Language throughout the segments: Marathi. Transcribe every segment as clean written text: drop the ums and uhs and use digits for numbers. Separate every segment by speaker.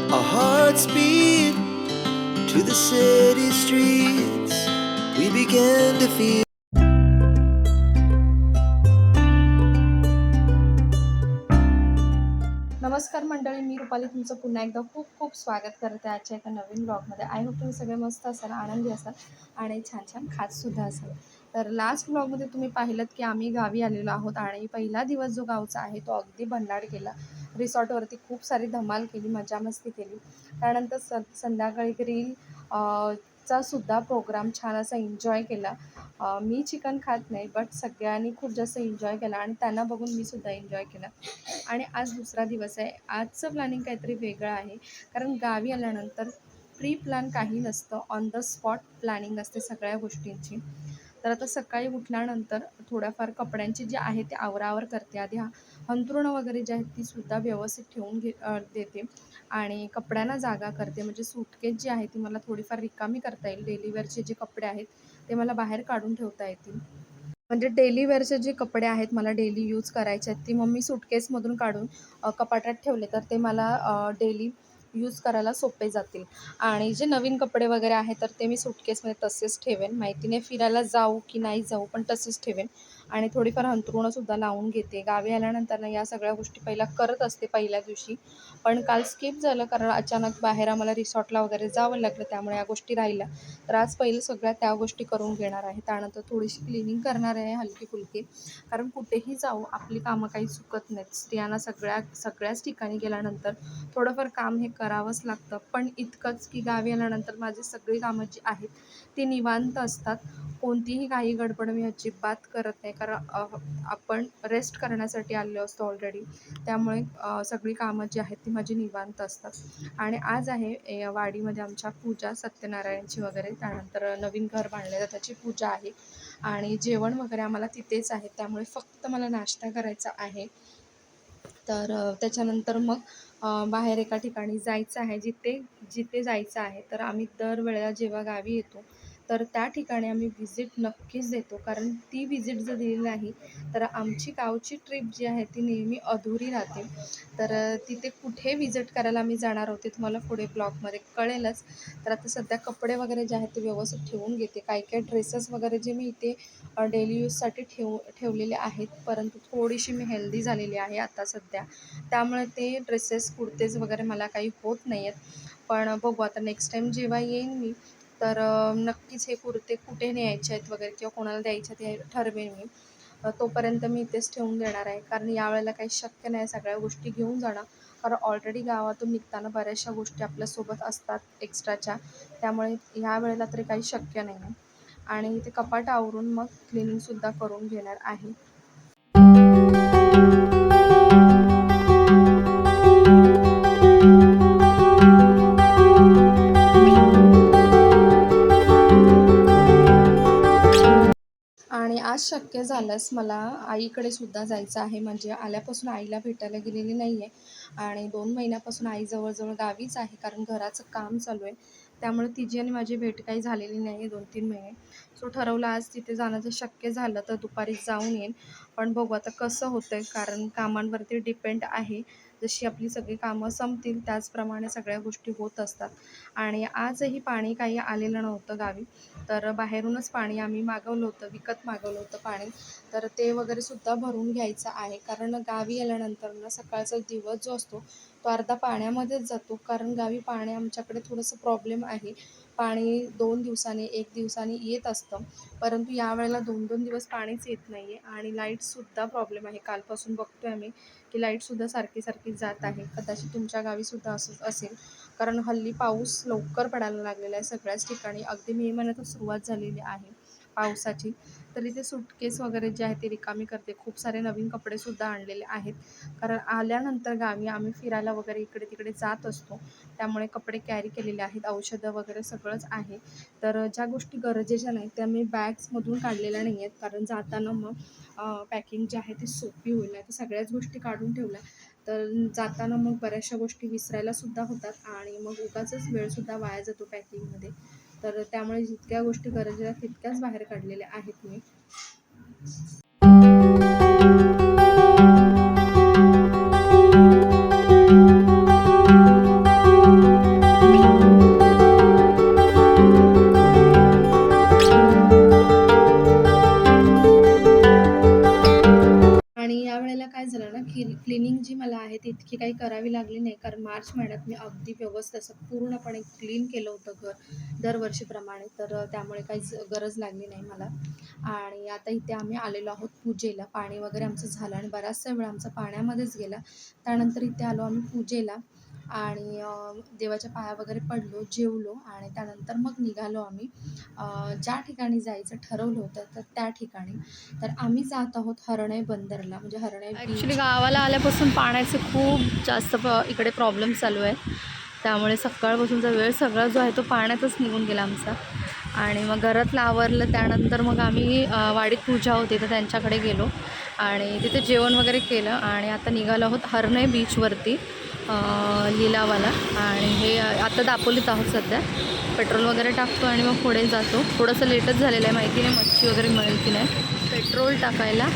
Speaker 1: Our hearts beat to the city streets. We began to feel.
Speaker 2: नमस्कार मंडळी, मी रुपाली तुमचं पुन्हा एकदा खूप खूप स्वागत करते आजच्या एका नवीन ब्लॉगमध्ये. आय होप तुम्ही सगळे मस्त असाल, आनंदी असाल आणि छान छान खातसुद्धा असाल. तर लास्ट ब्लॉगमध्ये तुम्ही पाहिलंत की आम्ही गावी आलेलो आहोत आणि पहिला दिवस जो गावचा आहे तो अगदी भन्नाट गेला. रिसॉर्टवरती खूप सारी धमाल केली, मजा मस्ती केली. त्यानंतर संध्याकाळी ग्रिल चा सुद्धा प्रोग्राम छान असा एन्जॉय केला. मी चिकन खात नाही, बट सगळ्यांनी खूप जास्त एन्जॉय केला आणि त्यांना बघून मी सुद्धा एन्जॉय केला. आणि आज दुसरा दिवस आहे. आजचं प्लॅनिंग काहीतरी वेगळं आहे, कारण गावी आल्यानंतर प्री प्लॅन काही नसतं, ऑन द स्पॉट प्लॅनिंग असते सगळ्या गोष्टींची. तर आता सकाळी उठल्यानंतर थोड्याफार कपड्यांची जी आहे ते आवरावर करते. आधी अंथरुणं वगैरे जी आहेत तीसुद्धा व्यवस्थित ठेवून देते आणि कपड्यांना जागा करते. म्हणजे सूटकेस जी आहे ती मला थोडीफार रिकामी करता येईल. डेली वेअरचे जे कपडे आहेत ते मला बाहेर काढून ठेवता येतील. म्हणजे डेली वेअरचे जे कपडे आहेत मला डेली यूज करायचे आहेत, ती मग मी सुटकेसमधून काढून कपाटात ठेवले तर ते मला डेली यूज करायला सोपे जातील. आणि जे नवीन कपडे वगैरे आहेत तर ते मी सुटकेसमध्ये तसेच ठेवेन. माहिती नाही फिरायला जाऊ की नाही जाऊ, पण तसेच ठेवेन. आणि थोडीफार अंथरुणंसुद्धा लावून घेते. गावी आल्यानंतर ना या सगळ्या गोष्टी पहिला करत असते पहिल्या दिवशी, पण काल स्किप झालं कारण अचानक बाहेर आम्हाला रिसॉर्टला वगैरे जावं लागलं, त्यामुळे या गोष्टी राहिल्या. तर आज पहिलं सगळ्या त्या गोष्टी करून घेणार आहे. त्यानंतर थोडीशी क्लिनिंग करणार आहे हलकी-फुलकी. कारण कुठेही जाऊ आपली कामं काही चुकत नाहीत. स्त्रियांना सगळ्याच ठिकाणी गेल्यानंतर थोडंफार काम हे करावंच लागतं. पण इतकंच की गावी आल्यानंतर माझी सगळी कामं जी आहेत ती निवांत असतात. कोणतीही घाई गडबड मी अजिबात करत नाही, कारण आपण रेस्ट करण्यासाठी आलेलो असतो ऑलरेडी. त्यामुळे सगळी कामं जी आहेत ती माझी निवांत असतात. आणि आज आहे वाडीमध्ये आमच्या पूजा सत्यनारायणची वगैरे. त्यानंतर नवीन घर बांधलं तर त्याची पूजा आहे आणि जेवण वगैरे आम्हाला तिथेच आहे. त्यामुळे फक्त मला नाश्ता करायचा आहे. तर त्याच्यानंतर मग बाहेर एका ठिकाणी जायचं आहे. जिथे जिथे जायचं आहे तर आम्ही दरवेळेला जेव्हा गावी येतो तर त्या ठिकाणी आम्ही व्हिजिट नक्कीच देतो. कारण ती व्हिजिट जर दिली नाही तर आमची गावची ट्रिप जी आहे ती नेहमी अधुरी राहते. तर तिथे कुठे व्हिजिट करायला आम्ही जाणार आहोत ते तुम्हाला पुढे ब्लॉगमध्ये कळेलच. तर आता सध्या कपडे वगैरे जे आहेत ते व्यवस्थित ठेवून घेते. काही ड्रेसेस वगैरे जे मी इथे डेली यूजसाठी ठेवलेले आहेत, परंतु थोडीशी मी हेल्दी झालेली आहे आता सध्या. त्यामुळे ते ड्रेसेस कुर्तेज वगैरे मला काही होत नाही आहेत. पण बघू आता नेक्स्ट टाईम जेव्हा येईन मी तर नक्कीच हे कुर्ते कुठे न्यायचे आहेत वगैरे किंवा कोणाला द्यायचे आहेत हे ठरवेन मी. तोपर्यंत मी इथेच ठेवून देणार आहे, कारण यावेळेला काही शक्य नाही सगळ्या गोष्टी घेऊन जाणं. कारण ऑलरेडी गावातून निघताना बऱ्याचशा गोष्टी आपल्यासोबत असतात एक्स्ट्राच्या, त्यामुळे ह्या वेळेला तरी काही शक्य नाही आहे. आणि ते कपाट आवरून मग क्लिनिंगसुद्धा करून घेणार आहे. आणि आज शक्य झाल्यास मला आईकडे सुद्धा जायचं आहे. म्हणजे आल्यापासून आईला भेटायला गेलेली नाही आहे आणि 2 महिन्यापासून आई जवळ गावीच आहे, कारण घराचं काम चालू आहे. त्यामुळे तिची आणि माझी भेट काही झालेली नाही आहे 2-3 महिने. सो ठरवलं आज तिथे जाणं जर शक्य झालं तर दुपारी जाऊन येईन. पण बघू आता कसं होतंय, कारण कामांवरती डिपेंड आहे. जशी आपली सगळी कामं संपतील त्याचप्रमाणे सगळ्या गोष्टी होत असतात. आणि आजही पाणी काही आलेलं नव्हतं गावी. तर बाहेरूनच पाणी आम्ही मागवलं होतं, विकत मागवलं होतं पाणी. तर ते वगैरे सुद्धा भरून घ्यायचं आहे, कारण गावी आल्यानंतर ना सकाळचा दिवस जो असतो तो अर्धा पाण्यामध्येच जातो. कारण गावी पाणी आमच्याकडे थोडंसं प्रॉब्लेम आहे. पाणी 2 दिवसांनी 1 दिवसांनी येत असतं, परंतु यावेळेला 2-2 दिवस पाणीच येत नाही आहे. आणि लाईटसुद्धा प्रॉब्लेम आहे. कालपासून बघतोय आम्ही की लाईटसुद्धा सारखी जात आहे. कदाचित तुमच्या गावीसुद्धा असंच असेल, कारण हल्ली पाऊस लवकर पडायला लागलेला आहे सगळ्याच ठिकाणी. अगदी मे महिन्यातच सुरुवात झालेली आहे पावसाची. तर इथे सूटकेस वगैरे जे आहे ते रिकामी करते. खूप सारे नवीन कपडेसुद्धा आणलेले आहेत, कारण आल्यानंतर गावी आम्ही फिरायला वगैरे इकडे-तिकडे जात असतो. त्यामुळे कपडे कॅरी केलेले आहेत, औषधं वगैरे सगळंच आहे. तर ज्या गोष्टी गरजेच्या नाहीत त्या मी बॅग्समधून काढलेल्या नाही आहेत, कारण जाताना मग पॅकिंग जी आहे ती सोपी होईल. नाही तर सगळ्याच गोष्टी काढून ठेवल्या तर जाताना मग बऱ्याचशा गोष्टी विसरायलासुद्धा होतात आणि मग उगाचच वेळसुद्धा वाया जातो पॅकिंगमध्ये. तर त्यामुळे जितक्या गोष्टी गरजेच्या तितक्याच बाहेर काढलेल्या आहेत मी. इतकी काही करावी लागली नाही, कारण मार्च महिन्यात मी अगदी व्यवस्थित असं पूर्णपणे क्लीन केलं होतं घर दरवर्षीप्रमाणे, तर त्यामुळे काहीच गरज लागली नाही मला. आणि आता इथे आम्ही आलेलो आहोत पूजेला. पाणी वगैरे आमचं झालं आणि बराचसा वेळ आमचा पाण्यामध्येच गेला. त्यानंतर इथे आलो आम्ही पूजेला आणि देवाच्या पाया वगैरे पडलो, जेवलो आणि त्यानंतर मग निघालो आम्ही ज्या ठिकाणी जायचं ठरवलं होतं तर त्या ठिकाणी. तर आम्ही जात आहोत हर्णई बंदरला, म्हणजे हर्णई
Speaker 3: ॲक्च्युली
Speaker 2: बीच.
Speaker 3: गावाला आल्यापासून पाण्याचे खूप जास्त इकडे प्रॉब्लेम चालू आहे. त्यामुळे सकाळपासूनचा वेळ सगळा जो आहे तो पाण्यातच निघून गेला आमचा. आणि मग घरातलं आवरलं, त्यानंतर मग आम्ही वाडीत पूजा होती तर त्यांच्याकडे गेलो आणि तिथे जेवण वगैरे केलं आणि आता निघालो आहोत हर्णई बीचवरती लिलावाला. आणि हे आता दापोलीत आहोत सध्या. पेट्रोल वगैरे टाकतो आणि मग पुढे जातो. थोडंसं लेटच झालेलं आहे, माहिती नाही मच्छी वगैरे मिळेल की नाही पेट्रोल टाकायला.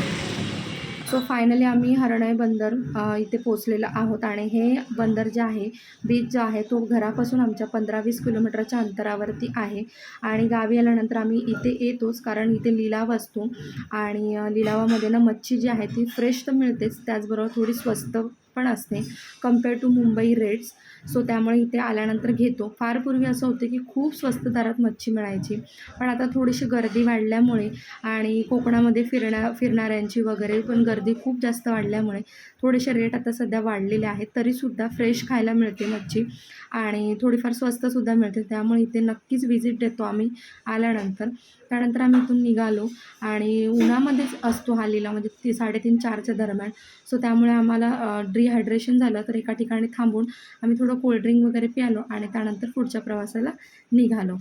Speaker 2: सो फायनली आम्ही हर्णई बंदर इथे पोचलेलो आहोत आणि हे बंदर जे आहे, बीच जो आहे तो घरापासून आमच्या 15-20 किलोमीटरच्या अंतरावरती आहे. आणि गावी आल्यानंतर आम्ही इथे येतोच, कारण इथे लिलाव असतो आणि लिलावामध्ये ना मच्छी जी आहे ती फ्रेश तर मिळतेच, त्याचबरोबर थोडी स्वस्त पण असते compare to Mumbai rates. So त्यामुळे इथे आल्यानंतर घेतो. फार पूर्वी असं होतं की खूप स्वस्त दरात मच्छी मिळायची, पण आता थोडीशी गर्दी वाढल्यामुळे आणि कोकणामध्ये फिरणाऱ्यांची वगैरे पण गर्दी खूप जास्त वाढल्यामुळे थोडेसे रेट आता सध्या वाढलेले आहेत. तरीसुद्धा फ्रेश खायला मिळते मच्छी आणि थोडीफार स्वस्तसुद्धा मिळते. त्यामुळे इथे नक्कीच व्हिजिट देतो आम्ही आल्यानंतर. त्यानंतर आम्ही इथून निघालो आणि उन्हामध्येच असतो हा लिलाव, म्हणजे 3:30-4च्या दरम्यान. सो त्यामुळे आम्हाला डिहायड्रेशन झालं, तर एका ठिकाणी थांबून आम्ही थोडं कोल्ड्रिंक वगैरे प्यालो आणि त्यानंतर पुढच्या प्रवासाला निघालो.